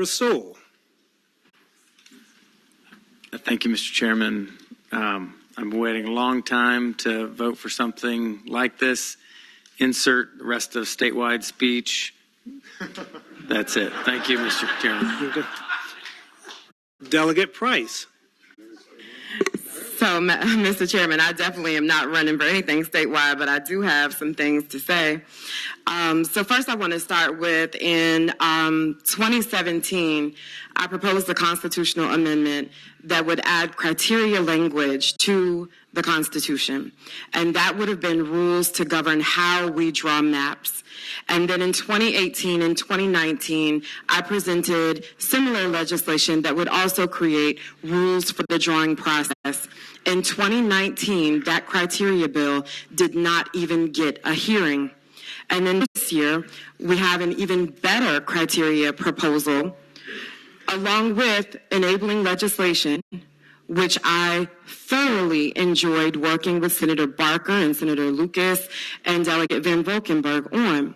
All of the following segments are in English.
Rasool. Thank you, Mr. Chairman. I'm waiting a long time to vote for something like this. Insert the rest of statewide speech. That's it. Thank you, Mr. Chairman. Delegate Price. So, Mr. Chairman, I definitely am not running for anything statewide, but I do have some things to say. So first I want to start with in 2017, I proposed a constitutional amendment that would add criteria language to the Constitution. And that would have been rules to govern how we draw maps. And then in 2018 and 2019, I presented similar legislation that would also create rules for the drawing process. In 2019, that criteria bill did not even get a hearing. And then this year, we have an even better criteria proposal, along with enabling legislation, which I thoroughly enjoyed working with Senator Barker and Senator Lucas and Delegate Van Valkenburg on.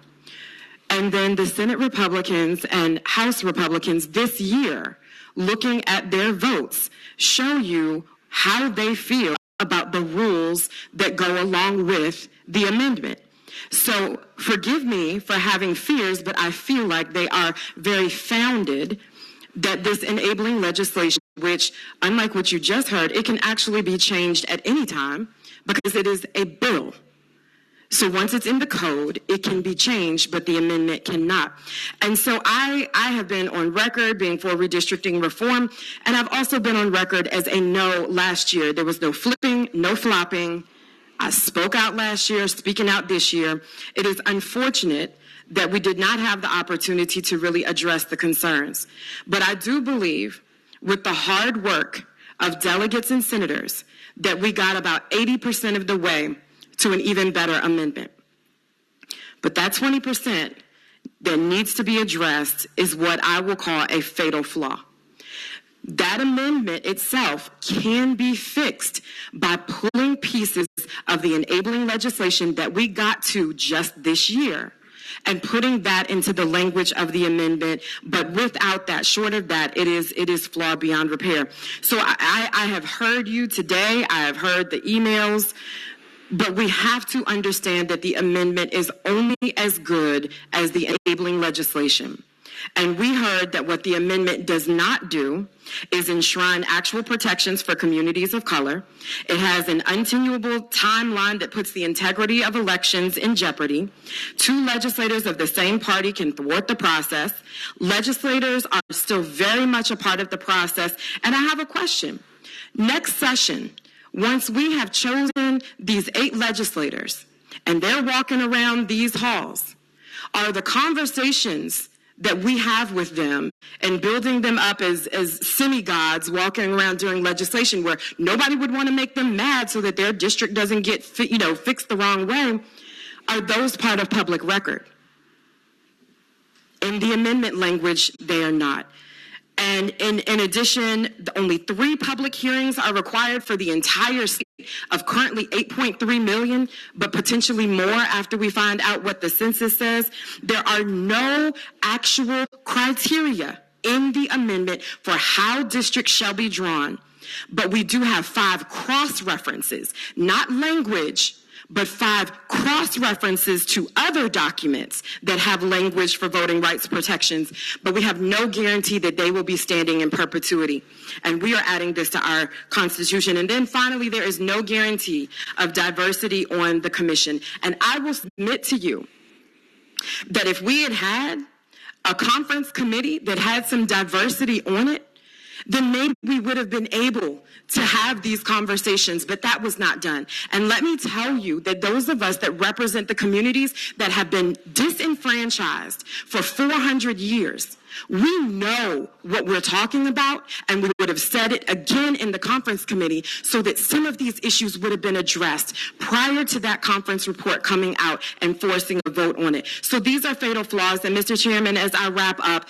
And then the Senate Republicans and House Republicans this year, looking at their votes, show you how they feel about the rules that go along with the amendment. So forgive me for having fears, but I feel like they are very founded that this enabling legislation, which, unlike what you just heard, it can actually be changed at any time because it is a bill. So once it's in the code, it can be changed, but the amendment cannot. And so I have been on record being for redistricting reform, and I've also been on record as a no last year. There was no flipping, no flopping. I spoke out last year, speaking out this year. It is unfortunate that we did not have the opportunity to really address the concerns. But I do believe with the hard work of delegates and senators that we got about 80% of the way to an even better amendment. But that 20% that needs to be addressed is what I will call a fatal flaw. That amendment itself can be fixed by pulling pieces of the enabling legislation that we got to just this year and putting that into the language of the amendment. But without that, short of that, it is flawed beyond repair. So I have heard you today. I have heard the emails. But we have to understand that the amendment is only as good as the enabling legislation. And we heard that what the amendment does not do is enshrine actual protections for communities of color. It has an untenable timeline that puts the integrity of elections in jeopardy. Two legislators of the same party can thwart the process. Legislators are still very much a part of the process. And I have a question. Next session, once we have chosen these 8 legislators and they're walking around these halls, are the conversations that we have with them and building them up as semi-gods walking around during legislation where nobody would want to make them mad so that their district doesn't get fixed the wrong way, are those part of public record? In the amendment language, they are not. And in addition, only 3 public hearings are required for the entire state of currently 8.3 million, but potentially more after we find out what the census says. There are no actual criteria in the amendment for how districts shall be drawn. But we do have 5 cross-references, not language, but 5 cross-references to other documents that have language for voting rights protections, but we have no guarantee that they will be standing in perpetuity. And we are adding this to our Constitution. And then finally, there is no guarantee of diversity on the commission. And I will submit to you that if we had a conference committee that had some diversity on it, then maybe we would have been able to have these conversations, but that was not done. And let me tell you that those of us that represent the communities that have been disenfranchised for 400 years, we know what we're talking about, and we would have said it again in the conference committee so that some of these issues would have been addressed prior to that conference report coming out and forcing a vote on it. So these are fatal flaws, and Mr. Chairman, as I wrap up,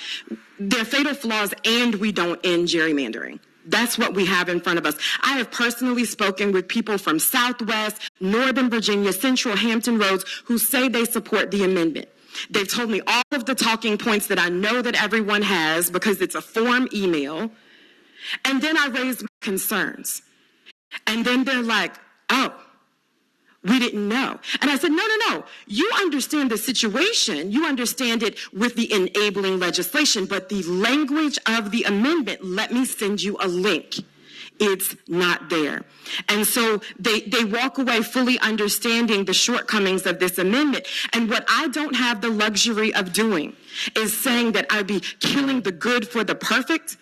they're fatal flaws and we don't end gerrymandering. That's what we have in front of us. I have personally spoken with people from Southwest, Northern Virginia, Central Hampton Roads who say they support the amendment. They've told me all of the talking points that I know that everyone has because it's a form email. And then I raised my concerns. And then they're like, oh, we didn't know. And I said, no. You understand the situation. You understand it with the enabling legislation, but the language of the amendment, let me send you a link. It's not there. And so they walk away fully understanding the shortcomings of this amendment. And what I don't have the luxury of doing is saying that I'd be killing the good for the perfect,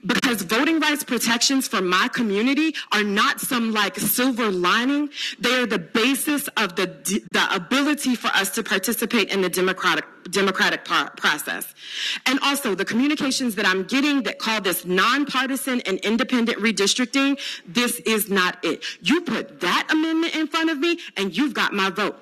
because voting rights protections for my community are not some like silver lining. They are the basis of the ability for us to participate in the democratic process. And also the communications that I'm getting that call this nonpartisan and independent redistricting, this is not it. You put that amendment in front of me and you've got my vote.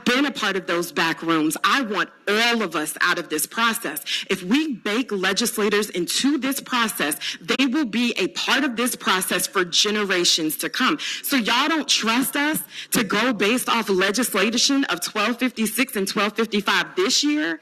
Been a part of those back rooms. I want all of us out of this process. If we bake legislators into this process, they will be a part of this process for generations to come. So y'all don't trust us to go based off legislation of 1256 and 1255 this year?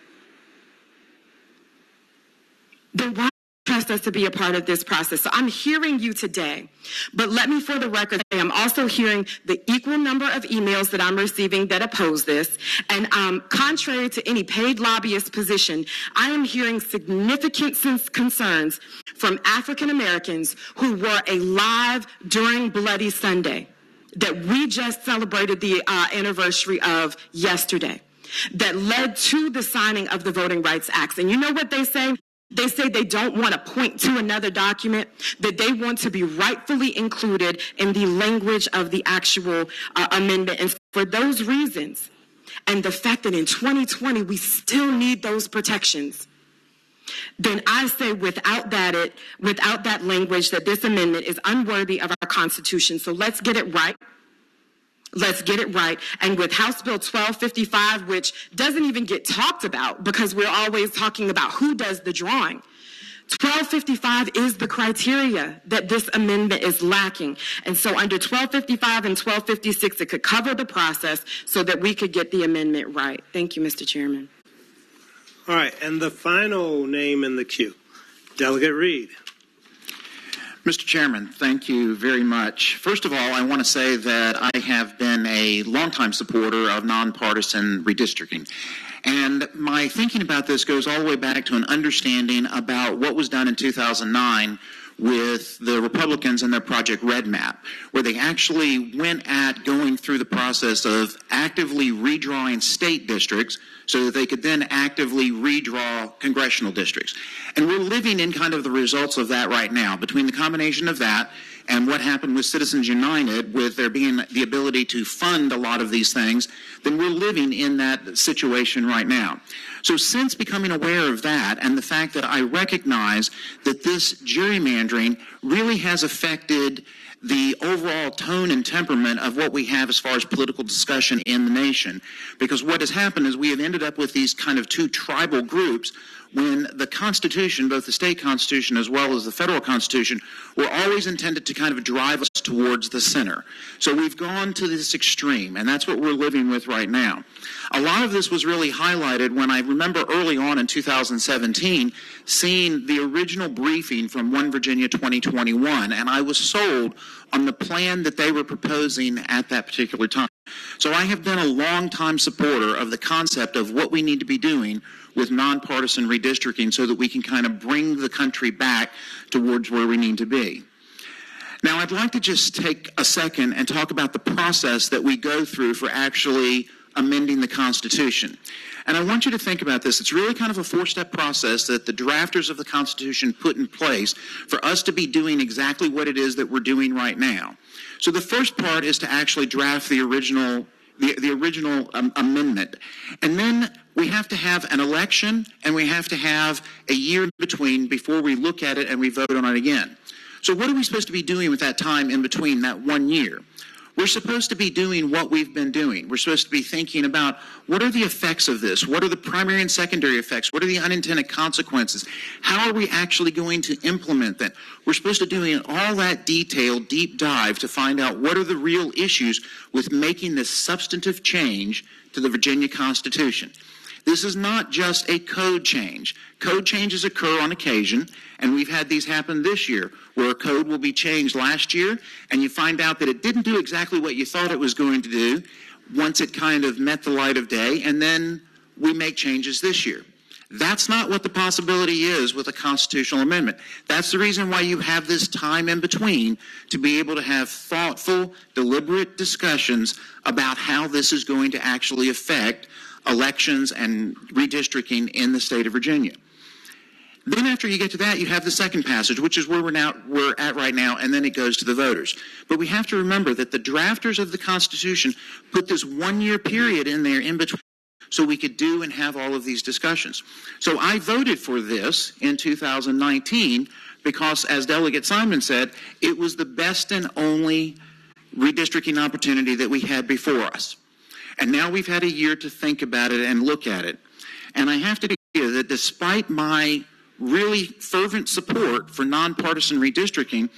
Then why trust us to be a part of this process? So I'm hearing you today, but let me for the record say I'm also hearing the equal number of emails that I'm receiving that oppose this. And contrary to any paid lobbyist position, I am hearing significant concerns from African Americans who were alive during Bloody Sunday that we just celebrated the anniversary of yesterday, that led to the signing of the Voting Rights Act. And you know what they say? They say they don't want to point to another document, that they want to be rightfully included in the language of the actual amendment. And for those reasons, and the fact that in 2020 we still need those protections, then I say without that language, that this amendment is unworthy of our Constitution. So let's get it right. Let's get it right. And with House Bill 1255, which doesn't even get talked about because we're always talking about who does the drawing, 1255 is the criteria that this amendment is lacking. And so under 1255 and 1256, it could cover the process so that we could get the amendment right. Thank you, Mr. Chairman. All right, and the final name in the queue, Delegate Reed. Mr. Chairman, thank you very much. First of all, I want to say that I have been a longtime supporter of nonpartisan redistricting. And my thinking about this goes all the way back to an understanding about what was done in 2009 with the Republicans and their Project Red Map, where they actually went at going through the process of actively redrawing state districts so that they could then actively redraw congressional districts. And we're living in kind of the results of that right now. Between the combination of that and what happened with Citizens United, with there being the ability to fund a lot of these things, then we're living in that situation right now. So since becoming aware of that and the fact that I recognize that this gerrymandering really has affected the overall tone and temperament of what we have as far as political discussion in the nation, because what has happened is we have ended up with these kind of two tribal groups when the Constitution, both the state Constitution as well as the federal Constitution, were always intended to kind of drive us towards the center. So we've gone to this extreme, and that's what we're living with right now. A lot of this was really highlighted when I remember early on in 2017 seeing the original briefing from One Virginia 2021, and I was sold on the plan that they were proposing at that particular time. So I have been a long-time supporter of the concept of what we need to be doing with nonpartisan redistricting so that we can kind of bring the country back towards where we need to be. Now, I'd like to just take a second and talk about the process that we go through for actually amending the Constitution. And I want you to think about this. It's really kind of a four-step process that the drafters of the Constitution put in place for us to be doing exactly what it is that we're doing right now. So the first part is to actually draft the original amendment. And then we have to have an election, and we have to have a year in between before we look at it and we vote on it again. So what are we supposed to be doing with that time in between that 1 year? We're supposed to be doing what we've been doing. We're supposed to be thinking about what are the effects of this? What are the primary and secondary effects? What are the unintended consequences? How are we actually going to implement that? We're supposed to be doing all that detailed deep dive to find out what are the real issues with making this substantive change to the Virginia Constitution. This is not just a code change. Code changes occur on occasion, and we've had these happen this year, where a code will be changed last year, and you find out that it didn't do exactly what you thought it was going to do once it kind of met the light of day, and then we make changes this year. That's not what the possibility is with a constitutional amendment. That's the reason why you have this time in between to be able to have thoughtful, deliberate discussions about how this is going to actually affect elections and redistricting in the state of Virginia. Then after you get to that, you have the second passage, which is where we're at right now, and then it goes to the voters. But we have to remember that the drafters of the Constitution put this 1-year period in there in between, so we could do and have all of these discussions. So I voted for this in 2019 because, as Delegate Simon said, it was the best and only redistricting opportunity that we had before us. And now we've had a year to think about it and look at it. And I have to tell you that despite my really fervent support for nonpartisan redistricting,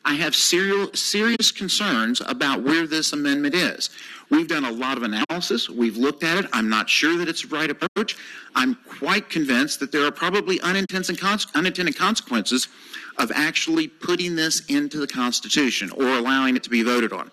I have serious concerns about where this amendment is. We've done a lot of analysis. We've looked at it. I'm not sure that it's the right approach. I'm quite convinced that there are probably unintended consequences of actually putting this into the Constitution or allowing it to be voted on.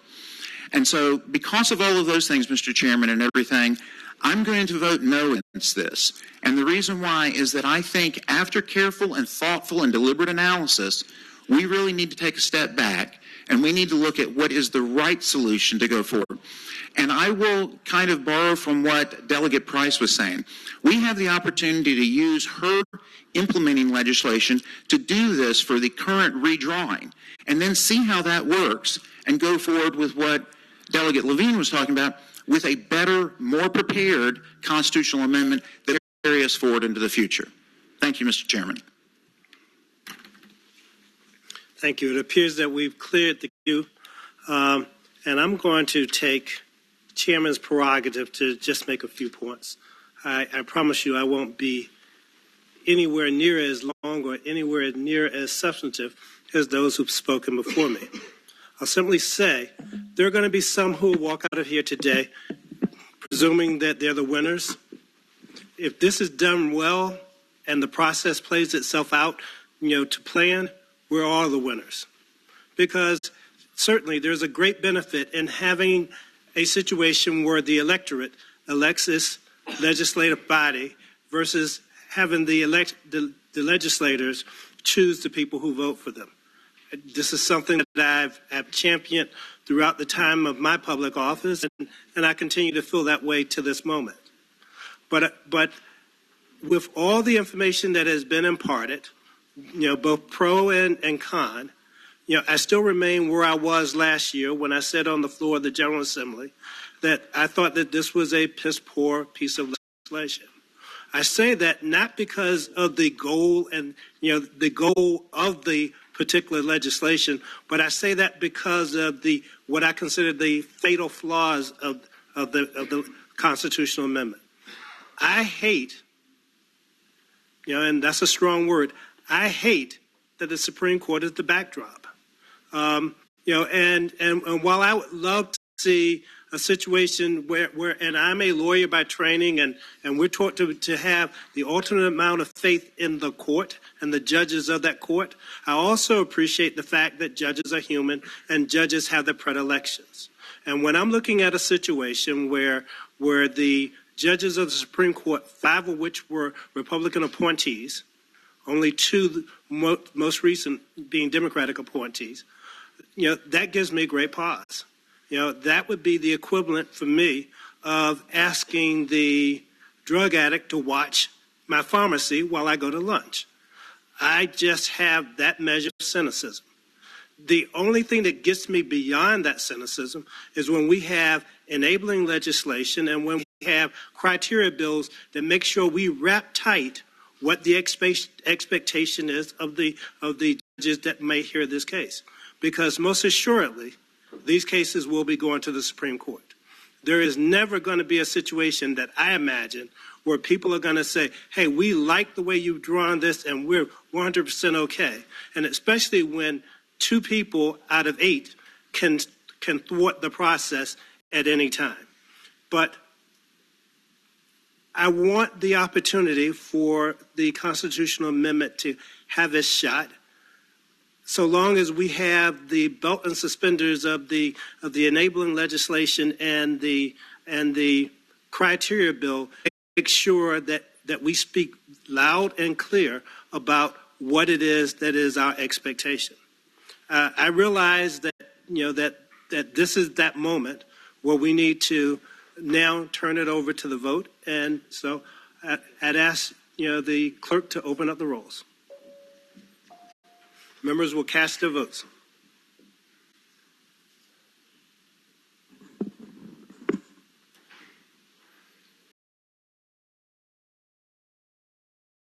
And so because of all of those things, Mr. Chairman, and everything, I'm going to vote no against this. And the reason why is that I think after careful and thoughtful and deliberate analysis, we really need to take a step back and we need to look at what is the right solution to go forward. And I will kind of borrow from what Delegate Price was saying. We have the opportunity to use her implementing legislation to do this for the current redrawing and then see how that works and go forward with what Delegate Levine was talking about with a better, more prepared constitutional amendment that carries us forward into the future. Thank you, Mr. Chairman. Thank you. It appears that we've cleared the queue, and I'm going to take Chairman's prerogative to just make a few points. I promise you I won't be anywhere near as long or anywhere near as substantive as those who've spoken before me. I'll simply say there are going to be some who will walk out of here today presuming that they're the winners. If this is done well and the process plays itself out, to plan, we're all the winners. Because certainly there's a great benefit in having a situation where the electorate elects this legislative body versus having the legislators choose the people who vote for them. This is something that I've championed throughout the time of my public office, and I continue to feel that way to this moment. But with all the information that has been imparted, both pro and con, I still remain where I was last year when I said on the floor of the General Assembly that I thought that this was a piss poor piece of legislation. I say that not because of the goal and, the goal of the particular legislation, but I say that because of what I consider the fatal flaws of the constitutional amendment. I hate, and that's a strong word, I hate that the Supreme Court is the backdrop. And while I would love to see a situation where and I'm a lawyer by training, and we're taught to have the ultimate amount of faith in the court and the judges of that court, I also appreciate the fact that judges are human and judges have their predilections. And when I'm looking at a situation where the judges of the Supreme Court, 5 of which were Republican appointees, only 2 most recent being Democratic appointees, that gives me great pause. That would be the equivalent for me of asking the drug addict to watch my pharmacy while I go to lunch. I just have that measure of cynicism. The only thing that gets me beyond that cynicism is when we have enabling legislation and when we have criteria bills that make sure we wrap tight what the expectation is of the judges that may hear this case. Because most assuredly, these cases will be going to the Supreme Court. There is never going to be a situation that I imagine where people are going to say, hey, we like the way you've drawn this and we're 100% okay. And especially when 2 people out of 8 can thwart the process at any time. But I want the opportunity for the constitutional amendment to have its shot. So long as we have the belt and suspenders of the enabling legislation and the criteria bill, make sure that we speak loud and clear about what it is that is our expectation. I realize that that this is that moment where we need to now turn it over to the vote, and so I'd ask the clerk to open up the rolls. Members will cast their votes.